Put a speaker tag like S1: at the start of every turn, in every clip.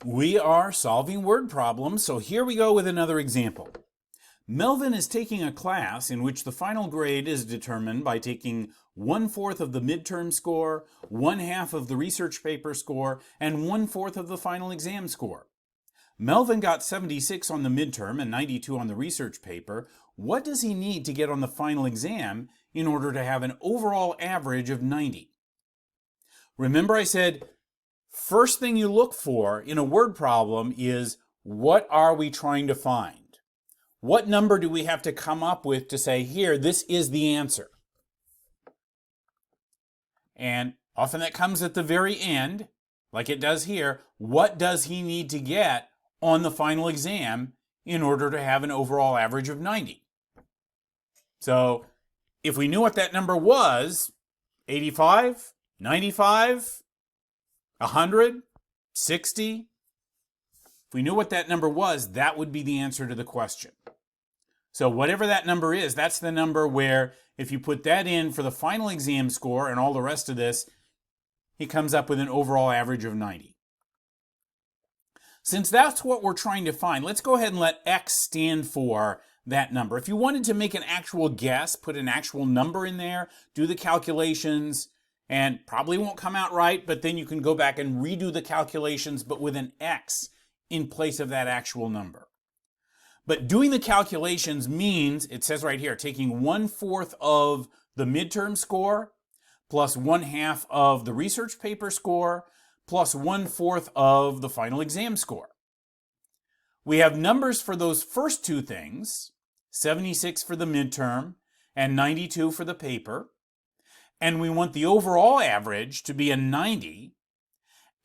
S1: We are solving word problems, so here we go with another example. Melvin is taking a class in which the final grade is determined by taking 1/4 of the midterm score, 1/2 of the research paper score, and 1/4 of the final exam score. Melvin got 76 on the midterm and 92 on the research paper. What does he need to get on the final exam in order to have an overall average of 90? Remember I said, first thing you look for in a word problem is, what are we trying to find? What number do we have to come up with to say, here, this is the answer? And often that comes at the very end, like it does here. What does he need to get on the final exam in order to have an overall average of 90? So if we knew what that number was, 85, 95, 100, 60, if we knew what that number was, that would be the answer to the question. So whatever that number is, that's the number where if you put that in for the final exam score and all the rest of this, he comes up with an overall average of 90. Since that's what we're trying to find, let's go ahead and let X stand for that number. If you wanted to make an actual guess, put an actual number in there, do the calculations, and probably won't come out right, but then you can go back and redo the calculations, but with an X in place of that actual number. But doing the calculations means, it says right here, taking 1/4 of the midterm score, plus 1/2 of the research paper score, plus 1/4 of the final exam score. We have numbers for those first two things, 76 for the midterm and 92 for the paper. And we want the overall average to be a 90.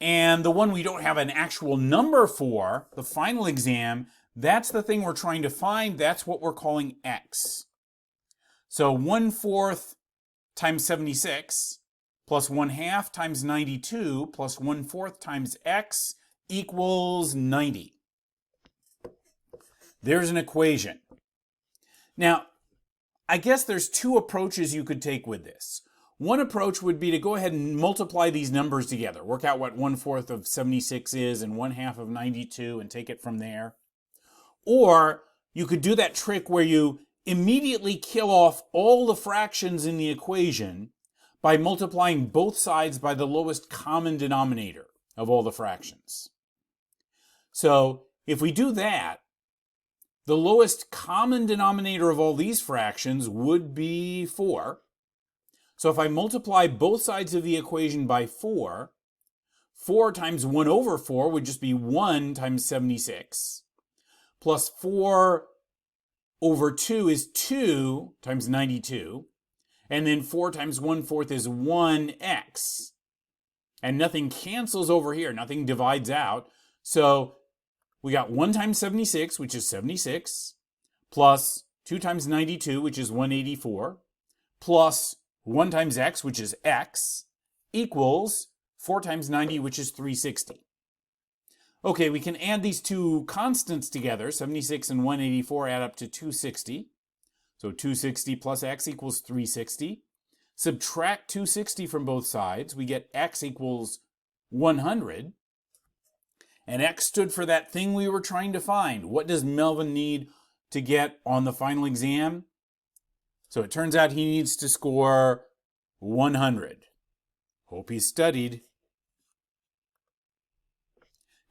S1: And the one we don't have an actual number for, the final exam, that's the thing we're trying to find. That's what we're calling X. So 1/4 times 76 plus 1/2 times 92 plus 1/4 times X equals 90. There's an equation. Now, I guess there's two approaches you could take with this. One approach would be to go ahead and multiply these numbers together. Work out what 1/4 of 76 is and 1/2 of 92 and take it from there. Or you could do that trick where you immediately kill off all the fractions in the equation by multiplying both sides by the lowest common denominator of all the fractions. So if we do that, the lowest common denominator of all these fractions would be 4. So if I multiply both sides of the equation by 4, 4 times 1/4 would just be 1 times 76. Plus 4/2 is 2 times 92. And then 4 times 1/4 is 1x. And nothing cancels over here. Nothing divides out. So we got 1 times 76, which is 76, plus 2 times 92, which is 184, plus 1 times x, which is x, equals 4 times 90, which is 360. Okay, we can add these two constants together. 76 and 184 add up to 260. So 260 plus x equals 360. Subtract 260 from both sides. We get x equals 100. And X stood for that thing we were trying to find. What does Melvin need to get on the final exam? So it turns out he needs to score 100. Hope he studied.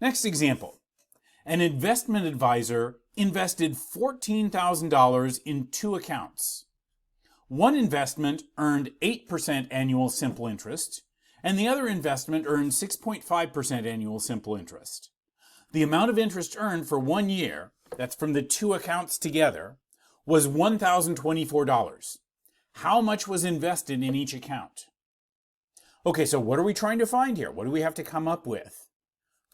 S1: Next example. An investment advisor invested $14,000 in 2 accounts. One investment earned 8% annual simple interest, and the other investment earned 6.5% annual simple interest. The amount of interest earned for 1 year, that's from the 2 accounts together, was $1,024. How much was invested in each account? Okay, so what are we trying to find here? What do we have to come up with?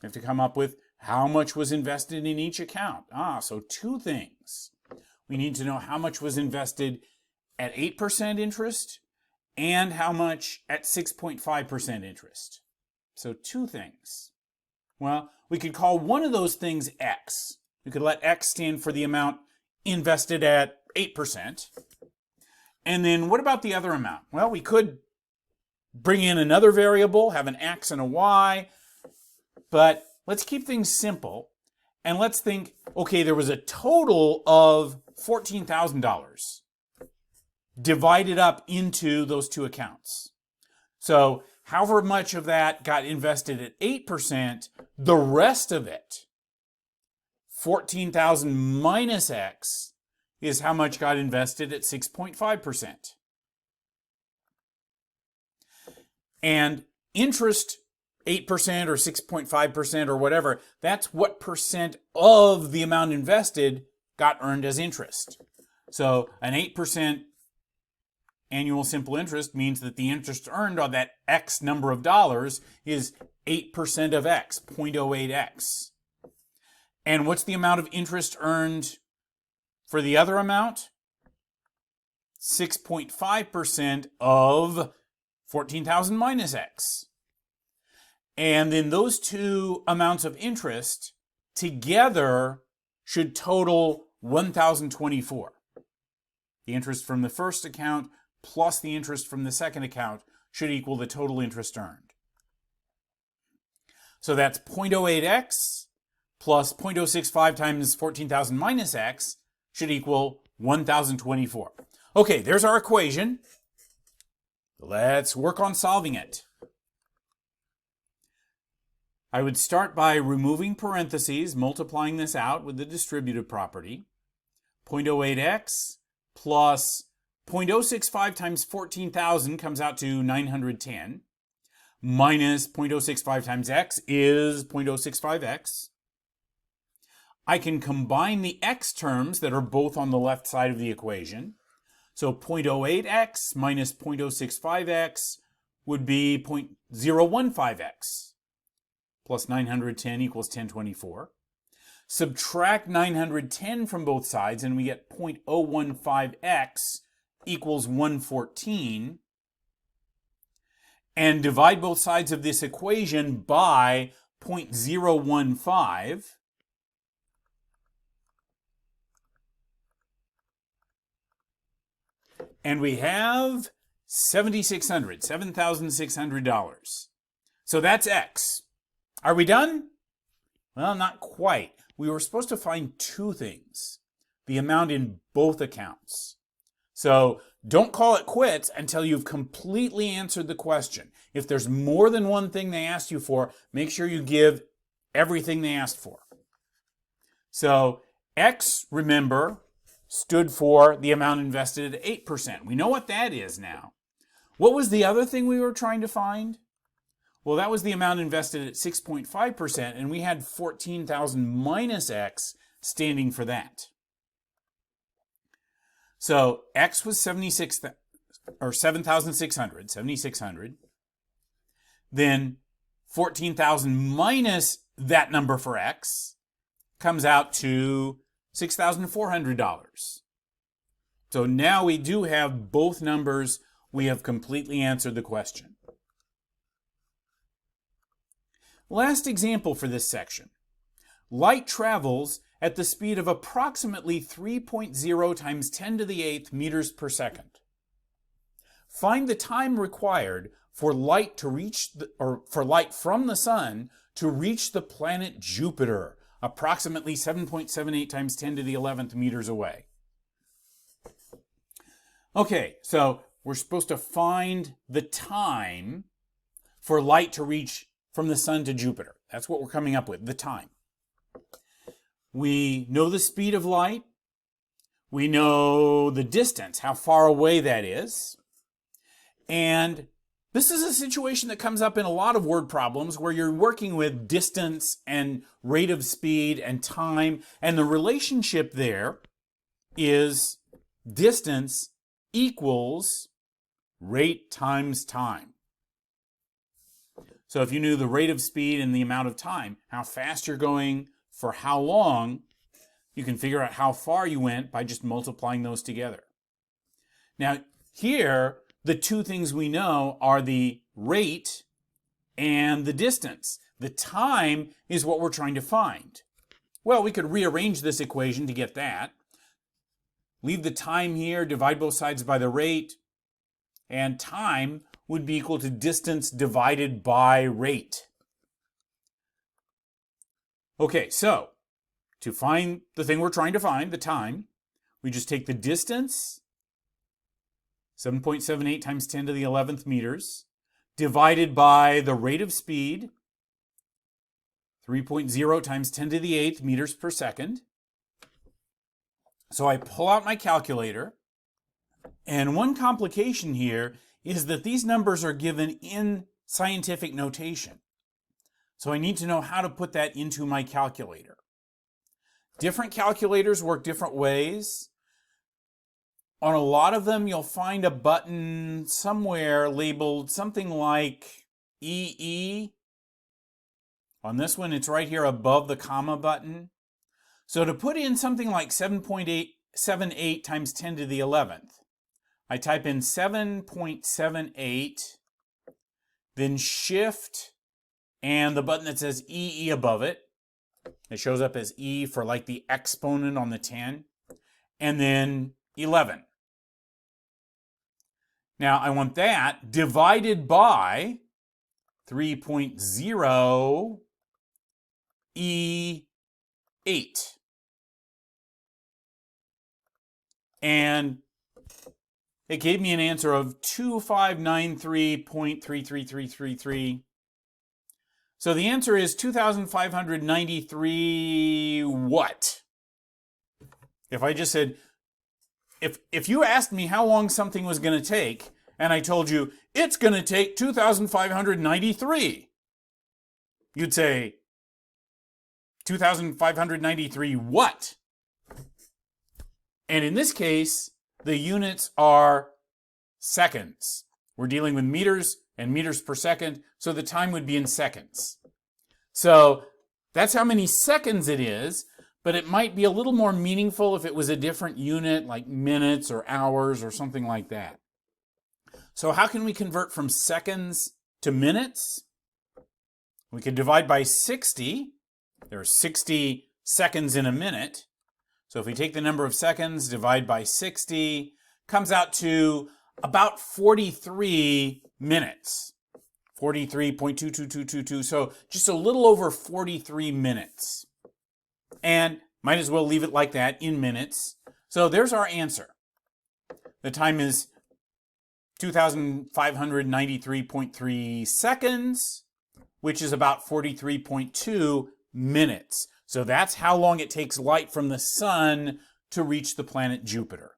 S1: We have to come up with how much was invested in each account. So 2 things. We need to know how much was invested at 8% interest and how much at 6.5% interest. So 2 things. Well, we could call one of those things X. We could let X stand for the amount invested at 8%. And then what about the other amount? Well, we could bring in another variable, have an X and a Y, but let's keep things simple and let's think, okay, there was a total of $14,000 divided up into those two accounts. So however much of that got invested at 8%, the rest of it, 14,000 minus X, is how much got invested at 6.5%. And interest, 8% or 6.5% or whatever, that's what percent of the amount invested got earned as interest. So an 8% annual simple interest means that the interest earned on that X number of dollars is 8% of X, 0.08X. And what's the amount of interest earned for the other amount? 6.5% of 14,000 minus X. And then those two amounts of interest together should total 1,024. The interest from the first account plus the interest from the second account should equal the total interest earned. So that's 0.08X plus 0.065 times 14,000 minus X should equal 1,024. Okay, there's our equation. Let's work on solving it. I would start by removing parentheses, multiplying this out with the distributive property. 0.08X plus 0.065 times 14,000 comes out to 910. Minus 0.065 times X is 0.065X. I can combine the X terms that are both on the left side of the equation. So 0.08X minus 0.065X would be 0.015X. Plus 910 equals 1024. Subtract 910 from both sides and we get 0.015X equals 114. And divide both sides of this equation by 0.015. And we have $7,600. So that's X. Are we done? Well, not quite. We were supposed to find two things. The amount in both accounts. So don't call it quits until you've completely answered the question. If there's more than one thing they asked you for, make sure you give everything they asked for. So X, remember, stood for the amount invested at 8%. We know what that is now. What was the other thing we were trying to find? Well, that was the amount invested at 6.5%, and we had 14,000 minus X standing for that. So X was 7,600. Then 14,000 minus that number for X comes out to $6,400. So now we do have both numbers. We have completely answered the question. Last example for this section. Light travels at the speed of approximately 3.0 times 10 to the 8th meters per second. Find the time required for light to reach for light from the sun to reach the planet Jupiter, approximately 7.78 times 10 to the 11th meters away. Okay, so we're supposed to find the time for light to reach from the sun to Jupiter. That's what we're coming up with, the time. We know the speed of light. We know the distance, how far away that is. And this is a situation that comes up in a lot of word problems where you're working with distance and rate of speed and time. And the relationship there is distance equals rate times time. So if you knew the rate of speed and the amount of time, how fast you're going for how long, you can figure out how far you went by just multiplying those together. Now here, the two things we know are the rate and the distance. The time is what we're trying to find. Well, we could rearrange this equation to get that. Leave the time here, divide both sides by the rate, and time would be equal to distance divided by rate. Okay, so to find the thing we're trying to find, the time, we just take the distance, 7.78 times 10 to the 11th meters, divided by the rate of speed, 3.0 times 10 to the 8th meters per second. So I pull out my calculator, and one complication here is that these numbers are given in scientific notation. So I need to know how to put that into my calculator. Different calculators work different ways. On a lot of them, you'll find a button somewhere labeled something like EE. On this one, it's right here above the comma button. So to put in something like 7.78 times 10 to the 11th, I type in 7.78, then shift, and the button that says EE above it. It shows up as E for like the exponent on the 10, and then 11. Now I want that divided by 3.0 E8. And it gave me an answer of 2593.33333. So the answer is 2,593 what? If I just said, if you asked me how long something was going to take, and I told you, it's going to take 2,593, you'd say, 2,593 what? And in this case, the units are seconds. We're dealing with meters and meters per second, so the time would be in seconds. So that's how many seconds it is, but it might be a little more meaningful if it was a different unit, like minutes or hours or something like that. So how can we convert from seconds to minutes? We can divide by 60. There are 60 seconds in a minute. So if we take the number of seconds, divide by 60, comes out to about 43 minutes. 43.22222, so just a little over 43 minutes. And might as well leave it like that in minutes. So there's our answer. The time is 2,593.3 seconds, which is about 43.2 minutes. So that's how long it takes light from the sun to reach the planet Jupiter.